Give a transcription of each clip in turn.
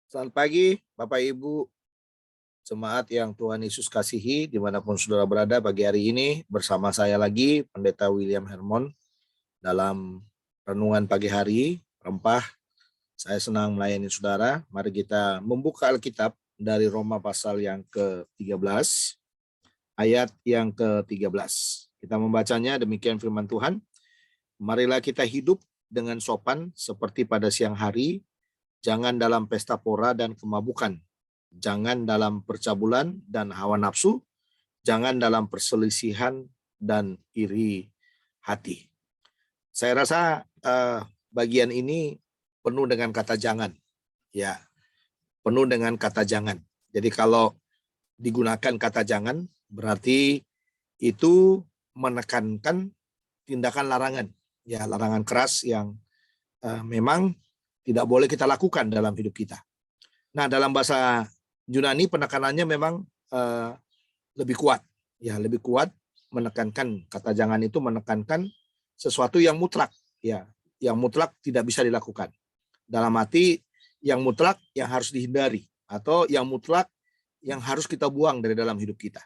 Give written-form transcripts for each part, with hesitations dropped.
Selamat pagi, Bapak Ibu, jemaat yang Tuhan Yesus kasihi, dimanapun saudara berada pagi hari ini, bersama saya lagi, Pendeta William Hermon, dalam renungan pagi hari, rempah, saya senang melayani saudara. Mari kita membuka Alkitab dari Roma pasal yang ke-13, ayat yang ke-13. Kita membacanya, demikian firman Tuhan. Marilah kita hidup dengan sopan seperti pada siang hari, jangan dalam pesta pora dan kemabukan, jangan dalam percabulan dan hawa nafsu, jangan dalam perselisihan dan iri hati. Saya rasa bagian ini penuh dengan kata jangan, ya, penuh dengan kata jangan. Jadi kalau digunakan kata jangan, berarti itu menekankan tindakan larangan, ya, larangan keras yang memang tidak boleh kita lakukan dalam hidup kita. Nah, dalam bahasa Yunani penekanannya memang lebih kuat, ya, lebih kuat, menekankan kata jangan itu menekankan sesuatu yang mutlak, ya, yang mutlak tidak bisa dilakukan. Dalam arti yang mutlak yang harus dihindari atau yang mutlak yang harus kita buang dari dalam hidup kita.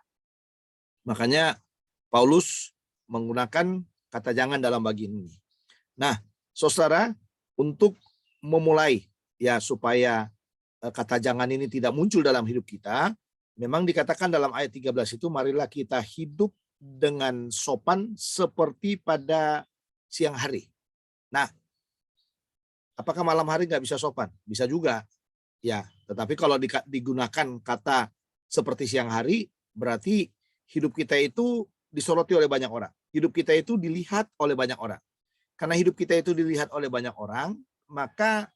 Makanya Paulus menggunakan kata jangan dalam bagian ini. Nah, saudara, untuk memulai ya supaya kata jangan ini tidak muncul dalam hidup kita, memang dikatakan dalam ayat 13 itu, marilah kita hidup dengan sopan seperti pada siang hari. Nah, apakah malam hari nggak bisa sopan? Bisa juga, ya. Tetapi kalau digunakan kata seperti siang hari, berarti hidup kita itu disoroti oleh banyak orang. Hidup kita itu dilihat oleh banyak orang. Karena hidup kita itu dilihat oleh banyak orang, maka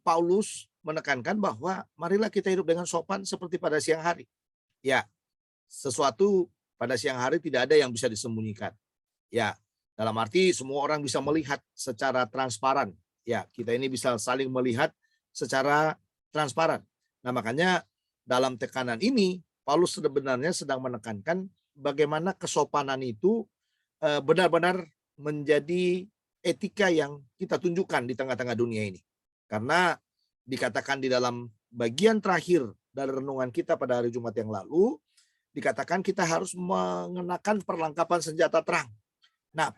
Paulus menekankan bahwa marilah kita hidup dengan sopan seperti pada siang hari. Ya, sesuatu pada siang hari tidak ada yang bisa disembunyikan. Ya, dalam arti semua orang bisa melihat secara transparan. Ya, kita ini bisa saling melihat secara transparan. Nah, makanya dalam tekanan ini Paulus sebenarnya sedang menekankan bagaimana kesopanan itu benar-benar menjadi etika yang kita tunjukkan di tengah-tengah dunia ini. Karena dikatakan di dalam bagian terakhir dari renungan kita pada hari Jumat yang lalu, dikatakan kita harus mengenakan perlengkapan senjata terang. Nah,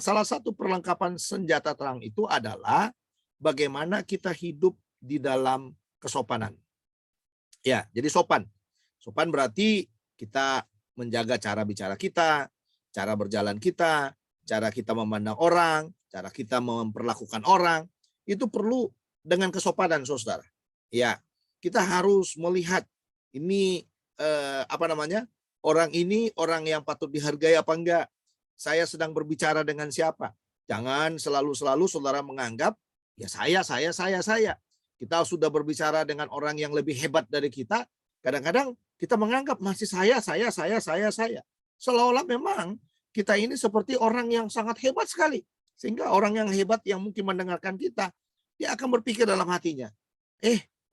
salah satu perlengkapan senjata terang itu adalah bagaimana kita hidup di dalam kesopanan. Ya, jadi sopan. Sopan berarti kita menjaga cara bicara kita, cara berjalan kita, cara kita memandang orang, cara kita memperlakukan orang, itu perlu dengan kesopanan, saudara. Ya, kita harus melihat ini orang ini orang yang patut dihargai apa enggak. Saya sedang berbicara dengan siapa. Jangan selalu saudara menganggap ya saya. Kita sudah berbicara dengan orang yang lebih hebat dari kita, kadang-kadang kita menganggap masih saya. Seolah-olah memang kita ini seperti orang yang sangat hebat sekali. Sehingga orang yang hebat yang mungkin mendengarkan kita, dia akan berpikir dalam hatinya,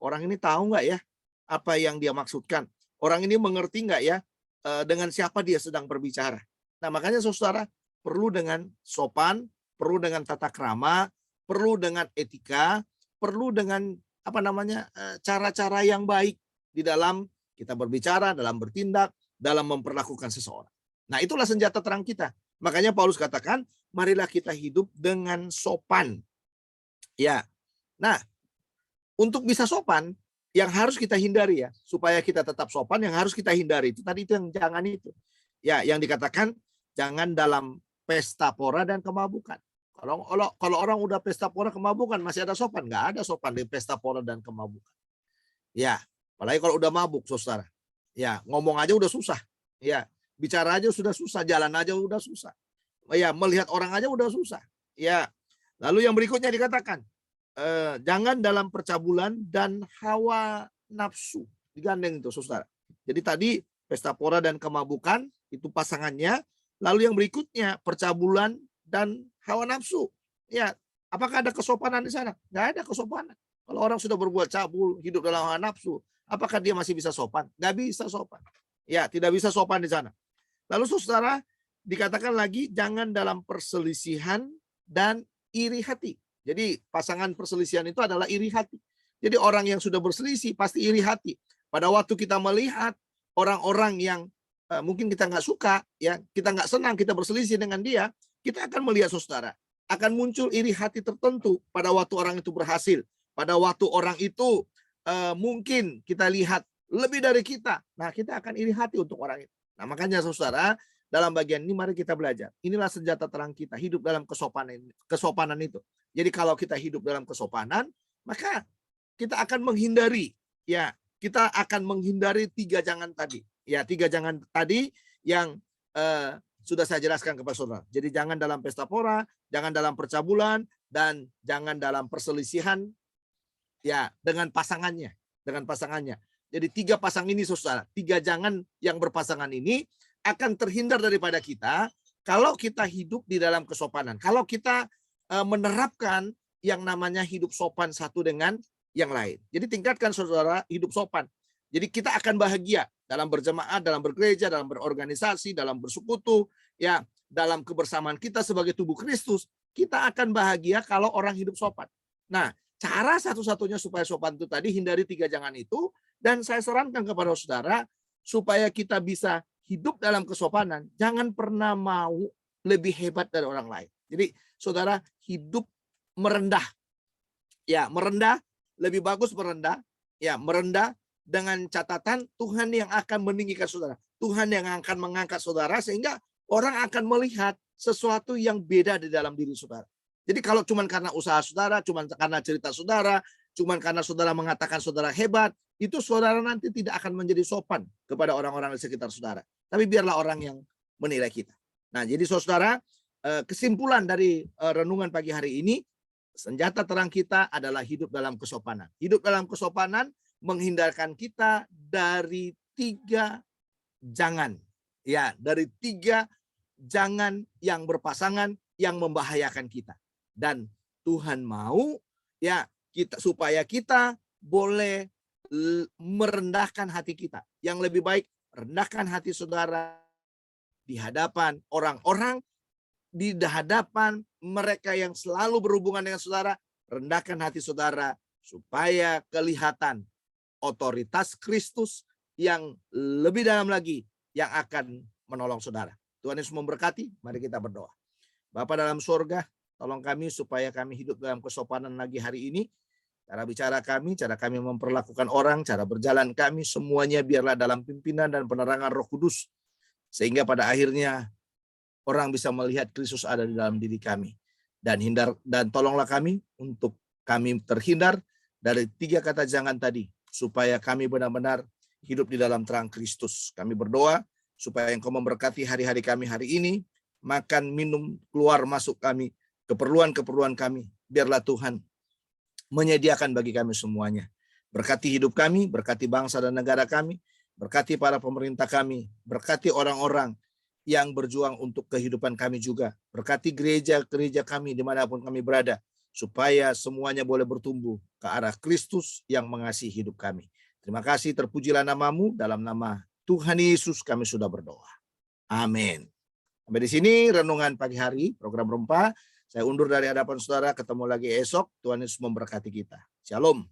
orang ini tahu nggak ya apa yang dia maksudkan? Orang ini mengerti nggak ya dengan siapa dia sedang berbicara? Nah, makanya saudara perlu dengan sopan, perlu dengan tata krama, perlu dengan etika, perlu dengan cara-cara yang baik di dalam kita berbicara, dalam bertindak, dalam memperlakukan seseorang. Nah, itulah senjata terang kita. Makanya Paulus katakan, marilah kita hidup dengan sopan. Ya. Nah, untuk bisa sopan, yang harus kita hindari ya, supaya kita tetap sopan, yang harus kita hindari itu tadi itu yang jangan itu. Ya, yang dikatakan jangan dalam pesta pora dan kemabukan. Kalau orang udah pesta pora kemabukan masih ada sopan? Nggak ada sopan di pesta pora dan kemabukan. Ya, apalagi kalau udah mabuk, saudara. Ya, ngomong aja udah susah. Ya, bicara aja sudah susah, jalan aja udah susah. Ya, melihat orang aja udah susah. Ya, lalu yang berikutnya dikatakan, jangan dalam percabulan dan hawa nafsu. Digandeng itu, saudara. Jadi tadi pesta pora dan kemabukan itu pasangannya. Lalu yang berikutnya percabulan dan hawa nafsu. Ya, apakah ada kesopanan di sana? Nggak ada kesopanan. Kalau orang sudah berbuat cabul, hidup dalam hawa nafsu, apakah dia masih bisa sopan? Nggak bisa sopan. Ya, tidak bisa sopan di sana. Lalu saudara, dikatakan lagi jangan dalam perselisihan dan iri hati. Jadi pasangan perselisihan itu adalah iri hati. Jadi orang yang sudah berselisih pasti iri hati. Pada waktu kita melihat orang-orang yang mungkin kita nggak suka, ya kita nggak senang, kita berselisih dengan dia, kita akan melihat saudara, akan muncul iri hati tertentu pada waktu orang itu berhasil, pada waktu orang itu mungkin kita lihat lebih dari kita, nah kita akan iri hati untuk orang itu. Nah makanya saudara, dalam bagian ini mari kita belajar. Inilah senjata terang kita, hidup dalam kesopanan itu. Jadi kalau kita hidup dalam kesopanan, maka kita akan menghindari, ya kita akan menghindari 3 jangan tadi. Ya 3 jangan tadi yang sudah saya jelaskan kepada saudara. Jadi jangan dalam pesta pora, jangan dalam percabulan, dan jangan dalam perselisihan ya dengan pasangannya. Jadi 3 pasang ini saudara, 3 jangan yang berpasangan ini akan terhindar daripada kita kalau kita hidup di dalam kesopanan. Kalau kita menerapkan yang namanya hidup sopan satu dengan yang lain. Jadi tingkatkan saudara hidup sopan. Jadi kita akan bahagia dalam berjemaat, dalam bergereja, dalam berorganisasi, dalam bersekutu, ya, dalam kebersamaan kita sebagai tubuh Kristus, kita akan bahagia kalau orang hidup sopan. Nah, cara satu-satunya supaya sopan itu tadi, hindari 3 jangan itu, dan saya sarankan kepada saudara supaya kita bisa hidup dalam kesopanan, jangan pernah mau lebih hebat dari orang lain. Jadi saudara hidup merendah. Ya, merendah, lebih bagus merendah. Ya, merendah dengan catatan Tuhan yang akan meninggikan saudara. Tuhan yang akan mengangkat saudara sehingga orang akan melihat sesuatu yang beda di dalam diri saudara. Jadi kalau cuma karena usaha saudara, cuma karena cerita saudara, cuma karena saudara mengatakan saudara hebat, itu saudara nanti tidak akan menjadi sopan kepada orang-orang di sekitar saudara. Tapi biarlah orang yang menilai kita. Nah, jadi saudara, kesimpulan dari renungan pagi hari ini, senjata terang kita adalah hidup dalam kesopanan. Hidup dalam kesopanan menghindarkan kita dari 3 jangan. Ya, dari 3 jangan yang berpasangan yang membahayakan kita. Dan Tuhan mau ya kita supaya kita boleh merendahkan hati kita. Yang lebih baik rendahkan hati saudara di hadapan orang-orang, di hadapan mereka yang selalu berhubungan dengan saudara, rendahkan hati saudara supaya kelihatan otoritas Kristus yang lebih dalam lagi yang akan menolong saudara. Tuhan Yesus memberkati, mari kita berdoa. Bapa dalam surga, tolong kami supaya kami hidup dalam kesopanan lagi hari ini. Cara bicara kami, cara kami memperlakukan orang, cara berjalan kami, semuanya biarlah dalam pimpinan dan penerangan Roh Kudus. Sehingga pada akhirnya orang bisa melihat Kristus ada di dalam diri kami. Dan tolonglah kami untuk kami terhindar dari 3 kata jangan tadi. Supaya kami benar-benar hidup di dalam terang Kristus. Kami berdoa supaya Engkau memberkati hari-hari kami hari ini, makan, minum, keluar, masuk kami, keperluan-keperluan kami. Biarlah Tuhan menyediakan bagi kami semuanya. Berkati hidup kami, berkati bangsa dan negara kami, berkati para pemerintah kami, berkati orang-orang yang berjuang untuk kehidupan kami juga. Berkati gereja-gereja kami dimanapun kami berada, supaya semuanya boleh bertumbuh ke arah Kristus yang mengasihi hidup kami. Terima kasih, terpujilah namamu, dalam nama Tuhan Yesus kami sudah berdoa. Amin. Sampai di sini renungan pagi hari, program Rempa. Saya undur dari hadapan saudara, ketemu lagi esok. Tuhan Yesus memberkati kita. Shalom.